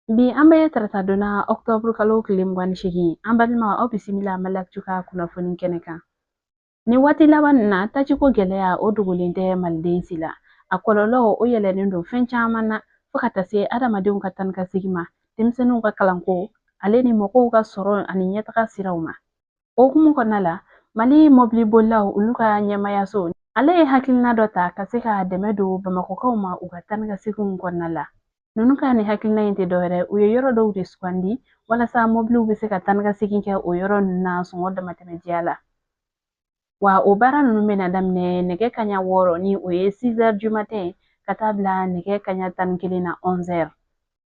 Bi an bɛ tarata donna Octobre kalo tile 28 an balima aw bisimila Malakju ka kunnafoni kɛnɛ kan. Ni waati laban nin na tajiko gɛlɛya o dogolen tɛ maliden si la. A kɔlɔlɔ o yɛlɛnnen don fɛn caman na fo ka taa se adamadenw ka tan ka segin ma, denmisɛnninw ka kalanko, ale ni mɔgɔw ka sɔrɔ ani ɲɛtaga siraw ma. O hukumu kɔnɔna la, Mali mɔbili bolilaw olu ka ɲɛmayaso ale ye hakilina dɔ ta ka se ka dɛmɛ don Bamakɔkaw ma u ka tan ka seginw kɔnɔna la. Nunu ka nin hakilina in tɛ dɔwɛrɛ u ye yɔrɔ dɔw de sugandi walasa mɔbiliw bɛ se ka tan ka segin kɛ o yɔrɔ ninnu na sɔngɔ damatɛmɛdiya la. Wa o baara ninnu bɛna daminɛ nɛgɛ kaɲa 6 ni o ye 6h du matin ka taa bila nɛgɛ kaɲa 11 na 11h.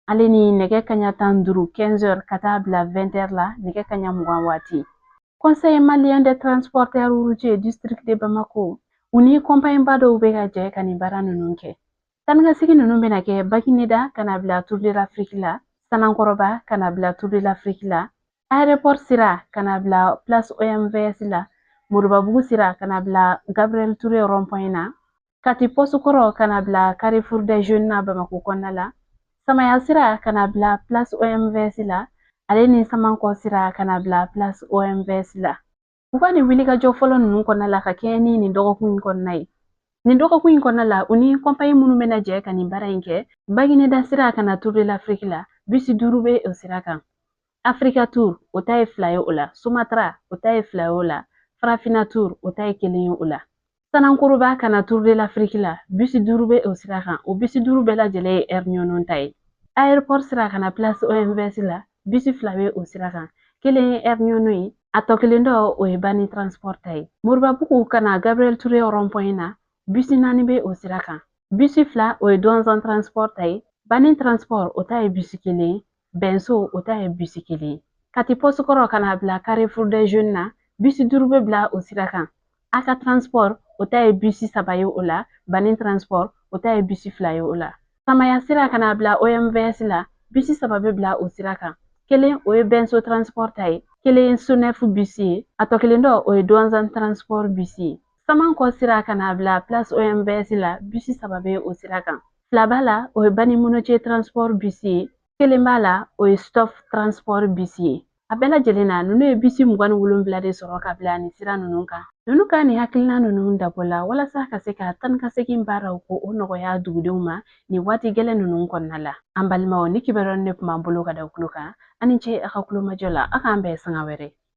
Ale ni nɛgɛ kaɲa 15 15h ka taa bila 20h la nɛgɛ kaɲa 20 waati. Conseil malien des transporteurs routiers district de Bamako u ni compagnie ba dɔw bɛ ka jɛ ka nin baara ninnu kɛ. Tan ka segin ninnu bɛna kɛ Bagineda ka na bila Tour de l'Afrique la, Sanankɔrɔba ka na bila Tour de l'Afrique la, Aéroport sira ka na bila Place OMVS la, Moribabugu sira ka na bila Gabriel Touré rond-point na, Kati Poste kɔrɔ ka na bila Carrefour des Jeunes na Bamako kɔnɔna la, Samaya sira ka na bila Place OMVS la, ale ni Samankɔ sira ka na bila Place OMVS la. U ka nin wulikajɔ fɔlɔ ninnu kɔnɔna la ka kɛɲɛ ni nin dɔgɔkun in kɔnɔna ye. Nin dɔgɔkun in kɔnɔna la u ni compagnie minnu bɛna jɛ ka nin baara in kɛ, Bagineda sira ka na Tour de l'Afrique la, bus 5 bɛ o sira kan. Africa Tour o ta ye 2 ye o la, Sumatra o ta ye 2 ye o la, Farafina Tour o ta ye 1 ye o la. Sanankɔrɔba ka na Tour de l'Afrique la, bus 5 bɛ o sira kan. O bus 5 bɛɛ lajɛlen ye heure ɲɔgɔn ta ye. Aéroport sira ka na Place OMVS la, bus 2 bɛ o sira kan. 1 ye heure ɲɔgɔn ye, a tɔ kelen dɔ o ye Bani Transport ta ye. Moribabugu ka na Gabriel Touré rond-point na, bus 4 bɛ o sira kan. Bus 2 o ye Donzan Transport ta ye, Bani Transport o ta ye bus 1 ye, Benso o ta ye bus 1 ye. Kati Poste kɔrɔ ka na bila Carrefour des Jeunes na, bus 5 bɛ bila o sira kan. Aka Transport o ta ye bus 3 ye o la, Bani Transport o ta ye bus 2 ye o la. Samaya sira ka na bila OMVS la, bus 3 bɛ bila o sira kan. 1 o ye Benso Transport ta ye, 1 ye Sonef bus ye, a tɔ kelen dɔ o ye Donzan Transport bus ye. Samankɔ sira ka na bila Place OMVS la, bus 3 bɛ o sira kan. 2 b'a la o ye Bani Monotier Transport bus ye, 1 b'a la o ye Stop Transport bus ye. A bɛɛ lajɛlen na ninnu ye bus 27 de sɔrɔ ka bila nin sira ninnu kan. Ninnu ka nin hakilina ninnu dabɔla walasa ka se ka tan ka segin baaraw ko o nɔgɔya dugudenw ma nin waati gɛlɛn ninnu kɔnɔna la. An balimaw ni kibaruya ne tun b'an bolo ka da kulo kan, ani ce a ka kulomajɔ la, a k'an bɛn sanga wɛrɛ.